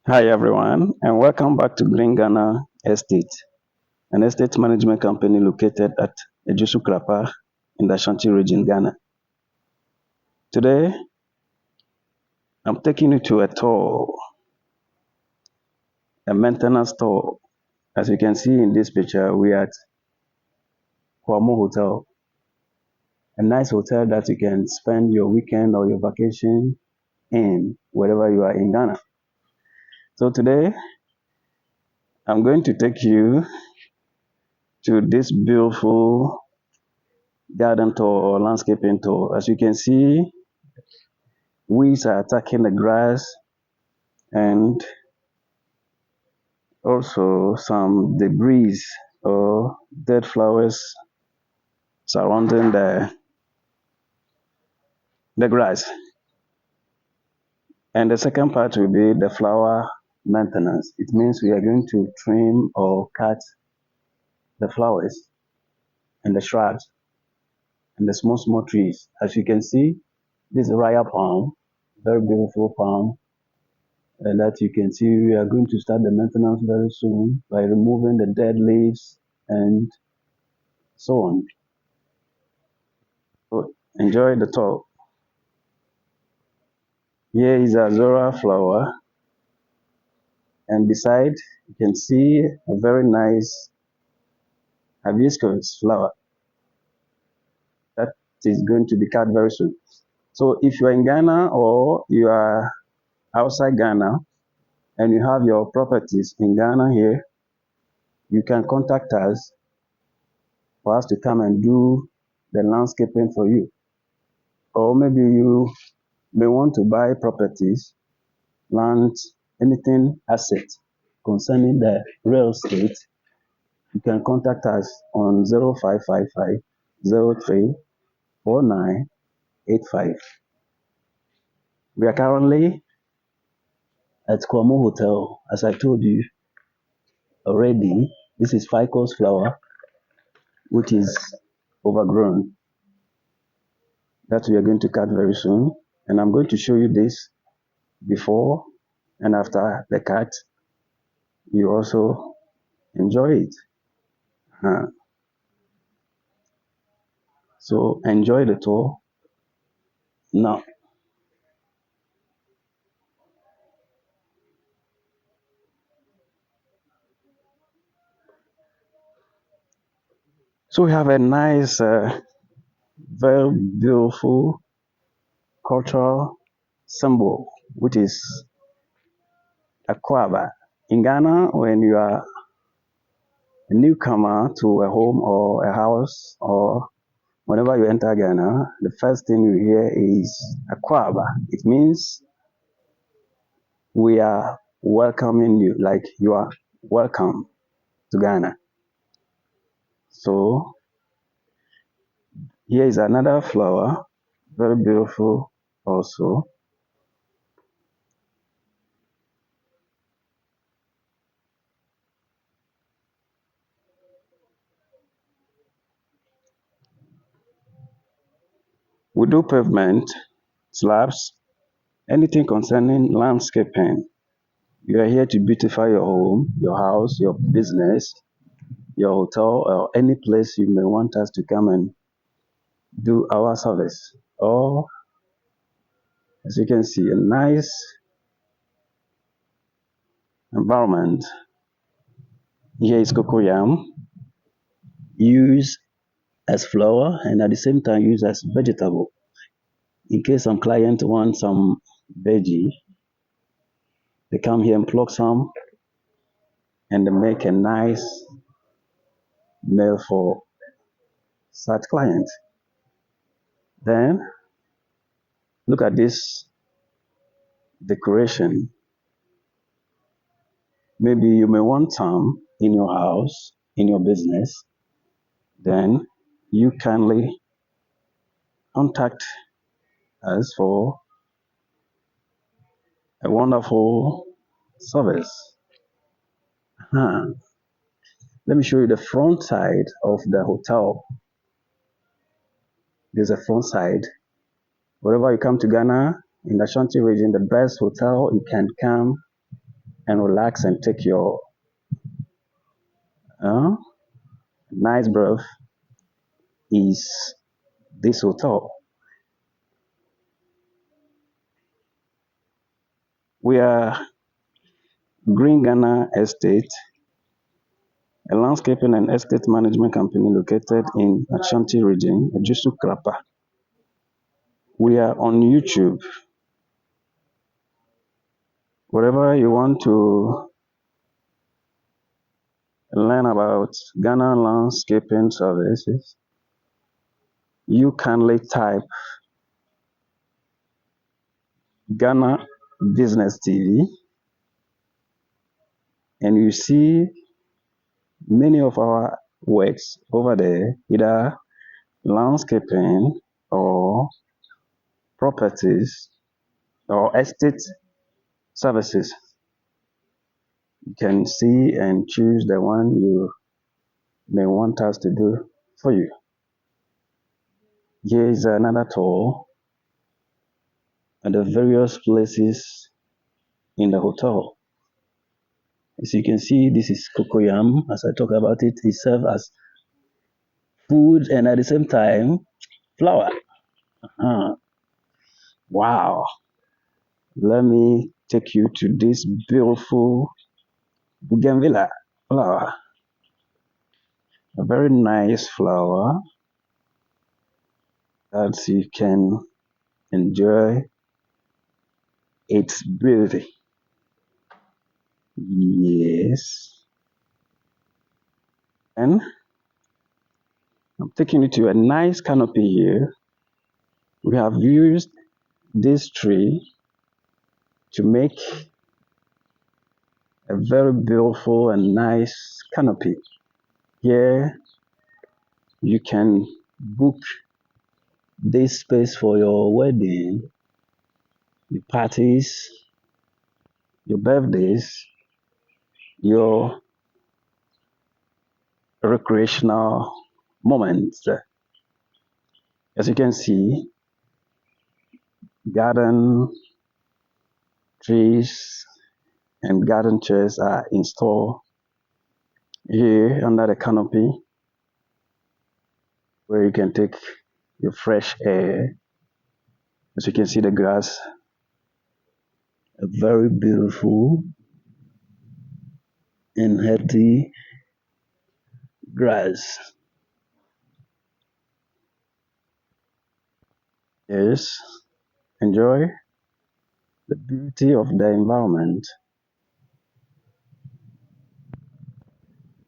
Hi everyone, and welcome back to Green Ghana Estate, an estate management company located at Ejusu Krapa in the Ashanti region, Ghana. Today, I'm taking you to a tour, a maintenance tour. As you can see in this picture, we are at Kwamo Hotel, a nice hotel that you can spend your weekend or your vacation in wherever you are in Ghana. So today, I'm going to take you to this beautiful garden tour or landscaping tour. As you can see, weeds are attacking the grass and also some debris or dead flowers surrounding the grass. And the second part will be the flower maintenance. It means we are going to trim or cut the flowers and the shrubs and the small trees. As you can see, this is a raya palm, very beautiful palm. And that you can see we are going to start the maintenance very soon by removing the dead leaves and so on. So enjoy the talk. Here is a Zora flower, and beside you can see a very nice hibiscus flower that is going to be cut very soon. So if you are in Ghana or you are outside Ghana and you have your properties in Ghana here, you can contact us for us to come and do the landscaping for you. Or maybe you may want to buy properties, land, anything asset concerning the real estate. You can contact us on 0555 We are currently at Kwamo Hotel. As I told you already, this is ficus flower, which is overgrown, that we are going to cut very soon. And I'm going to show you this before and after the cut. You also enjoy it. So enjoy the tour now. So we have a nice, very beautiful cultural symbol, which is a kwaba. In Ghana, when you are a newcomer to a home or a house, or whenever you enter Ghana, the first thing you hear is a kwaba. It means we are welcoming you, like you are welcome to Ghana. So here is another flower, very beautiful also. We do pavement, slabs, anything concerning landscaping. You are here to beautify your home, your house, your business, your hotel, or any place you may want us to come and do our service. Or, as you can see, a nice environment. Here is cocoyam, used as flower and at the same time used as vegetable. In case some client want some veggie, they come here and pluck some and they make a nice meal for such client. Then look at this decoration. Maybe you may want some in your house, in your business. Then you kindly contact us for a wonderful service. Huh. Let me show you the front side of the hotel. There's a front side. Wherever you come to Ghana, in the Ashanti region, the best hotel you can come and relax and take your uh, nice breath is this hotel. We are Green Ghana Estate, a landscaping and estate management company located in Ashanti region, Ejusu Krapa. We are on YouTube. Wherever you want to learn about Ghana landscaping services, you kindly type Ghana Business TV and you see many of our works over there, either landscaping or properties or estate services. You can see and choose the one you may want us to do for you. Here is another tour at the various places in the hotel. As you can see, this is cocoyam. As I talk about it, it serves as food and at the same time flour. Wow. Let me take you to this beautiful bougainvillea flower. A very nice flower that you can enjoy its beauty. Yes. And I'm taking you to a nice canopy here. We have used this tree to make a very beautiful and nice canopy. Here you can book this space for your wedding, your parties, your birthdays, your recreational moments. As you can see, garden trees and garden chairs are installed here under the canopy where you can take your fresh air. As you can see, the grass, a very beautiful and healthy grass. Yes, enjoy the beauty of the environment.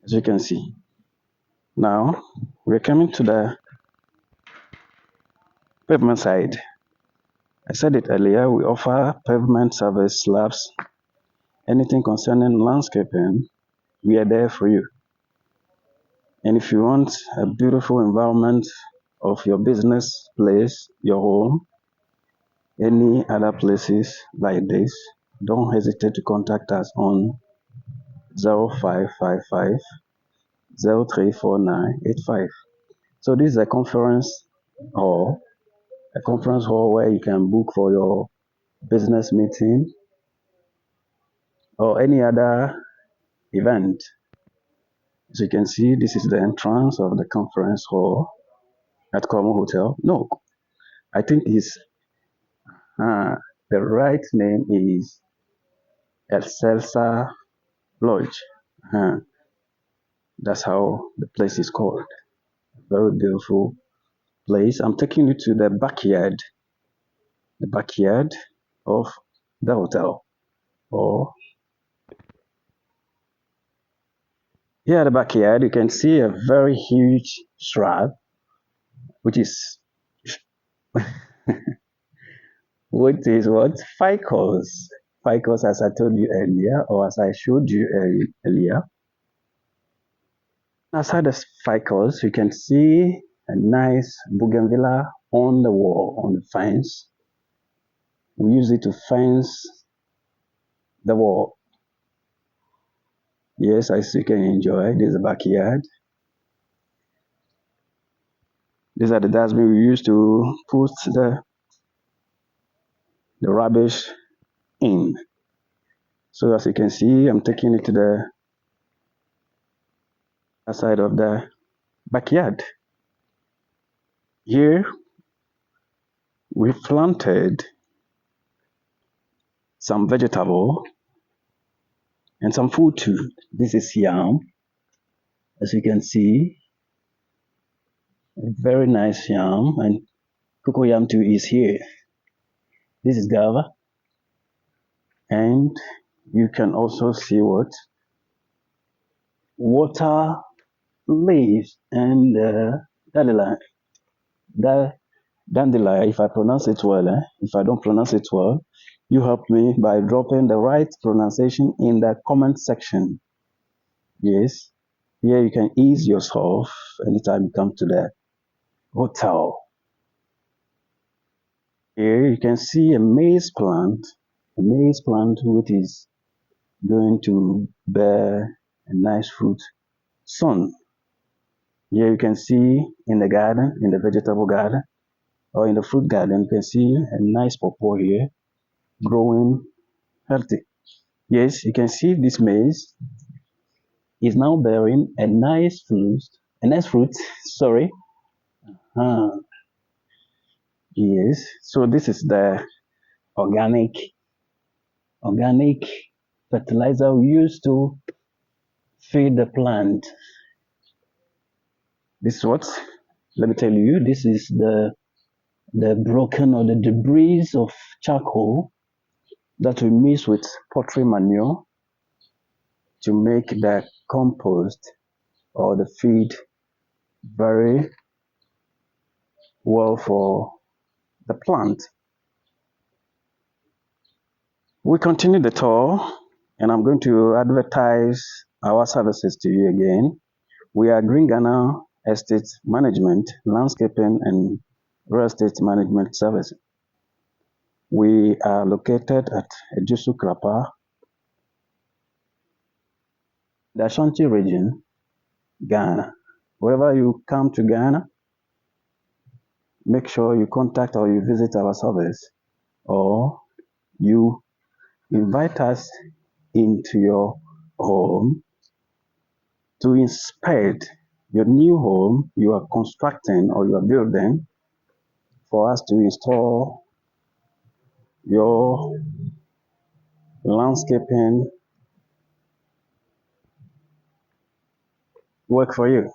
As you can see. Now, we're coming to the pavement side. I said it earlier, we offer pavement service slabs, anything concerning landscaping, we are there for you. And if you want a beautiful environment of your business place, your home, any other places like this, don't hesitate to contact us on 0555 034985. So this is a conference hall, where you can book for your business meeting or any other event. As you can see, this is the entrance of the conference hall at Como Hotel. No, I think the right name is Excelsa Lodge. That's how the place is called. Very beautiful place. I'm taking you to the backyard of the hotel. Or here at the backyard, you can see a very huge shrub, which is what? Ficus. Ficus, as I told you earlier, or as I showed you earlier. Outside the ficus, you can see a nice bougainvillea on the wall, on the fence. We use it to fence the wall. Yes, as you can enjoy, this is the backyard. These are the dustbin we use to put the rubbish in. So as you can see, I'm taking it to the side of the backyard. Here we planted some vegetable and some food too. This is yam, as you can see, a very nice yam, and cocoyam too is here. This is guava, and you can also see what water leaves and dandelion. Dandelion, if I pronounce it well, if I don't pronounce it well, you help me by dropping the right pronunciation in the comment section. Yes, here you can ease yourself anytime you come to the hotel. Here you can see a maize plant which is going to bear a nice fruit soon. Here you can see in the garden, in the vegetable garden, or in the fruit garden, you can see a nice pawpaw here growing healthy. Yes, you can see this maize is now bearing a nice fruit, sorry. Ah, yes, so this is the organic fertilizer we use to feed the plant. This is what, let me tell you, this is the broken or the debris of charcoal that we mix with poultry manure to make the compost or the feed very well for the plant. We continue the tour, and I'm going to advertise our services to you again. We are Green Ghana Estate Management, Landscaping, and Real Estate Management Services. We are located at Ejusu Krapa, the Ashanti region, Ghana. Wherever you come to Ghana, make sure you contact or you visit our service, or you invite us into your home to inspect your new home you are constructing or you are building, for us to install your landscaping work for you.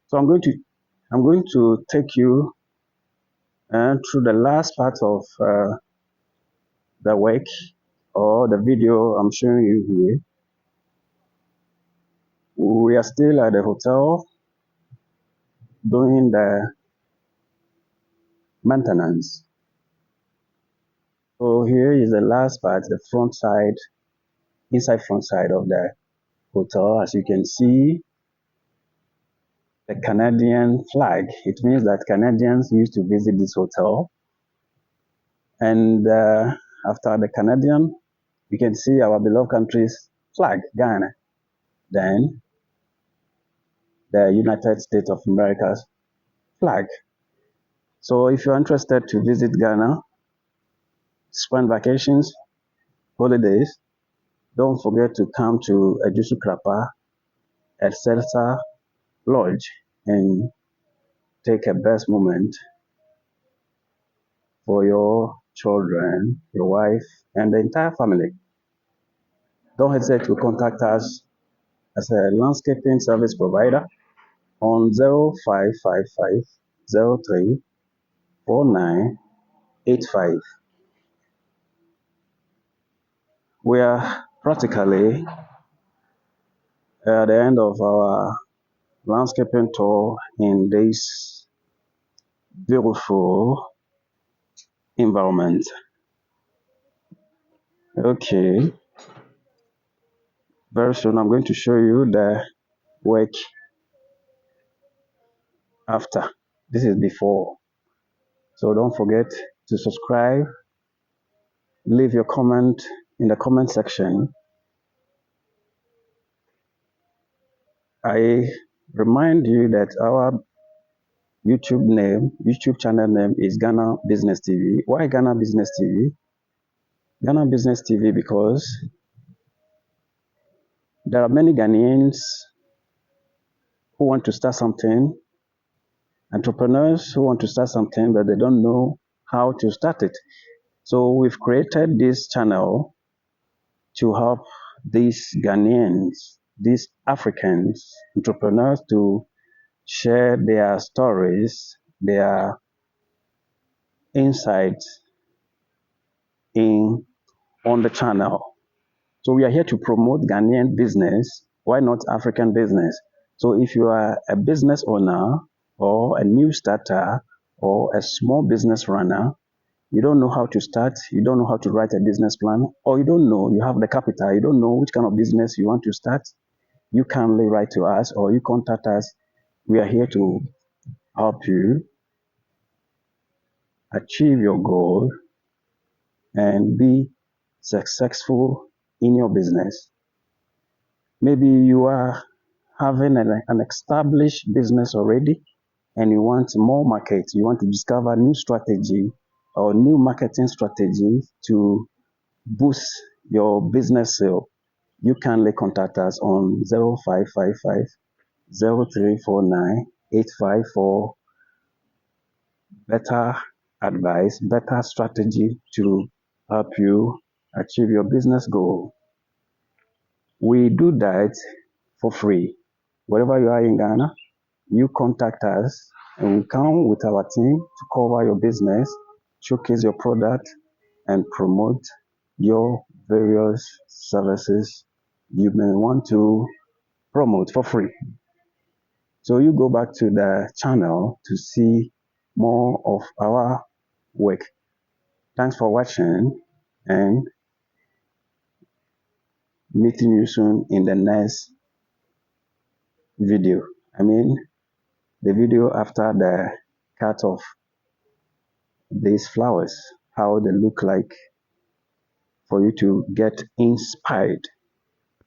So I'm going to take you through the last part of the work or the video I'm showing you here. We are still at the hotel doing the maintenance. So here is the last part, the front side, front side of the hotel. As you can see, the Canadian flag. It means that Canadians used to visit this hotel. And after the Canadian, you can see our beloved country's flag, Ghana. Then the United States of America's flag. So if you're interested to visit Ghana, spend vacations, holidays, don't forget to come to Ejusu Krapa at Selsa Lodge and take a best moment for your children, your wife, and the entire family. Don't hesitate to contact us as a landscaping service provider on 0555 03 4985. We are practically at the end of our landscaping tour in this beautiful environment. Okay, very soon I'm going to show you the work after. This is before. So don't forget to subscribe, leave your comment in the comment section. I remind you that our YouTube channel name is Ghana Business TV. Why Ghana Business TV? Ghana Business TV because there are many Ghanaians who want to start something, entrepreneurs who want to start something, but they don't know how to start it. So we've created this channel to help these Ghanaians, these Africans, entrepreneurs to share their stories, their insights in on the channel. So we are here to promote Ghanaian business. Why not African business? So if you are a business owner or a new starter or a small business runner, you don't know how to start, you don't know how to write a business plan, or you don't know, you have the capital, you don't know which kind of business you want to start, you kindly write to us or you contact us. We are here to help you achieve your goal and be successful in your business. Maybe you are having an established business already and you want more market, you want to discover new strategy or new marketing strategy to boost your business sale. You kindly contact us on 0555 0349 854. Better advice, better strategy to help you achieve your business goal. We do that for free. Wherever you are in Ghana, you contact us and we come with our team to cover your business, showcase your product, and promote your various services you may want to promote for free. So you go back to the channel to see more of our work. Thanks for watching and meeting you soon in the next video. I mean, the video after the cut of these flowers, how they look like for you to get inspired.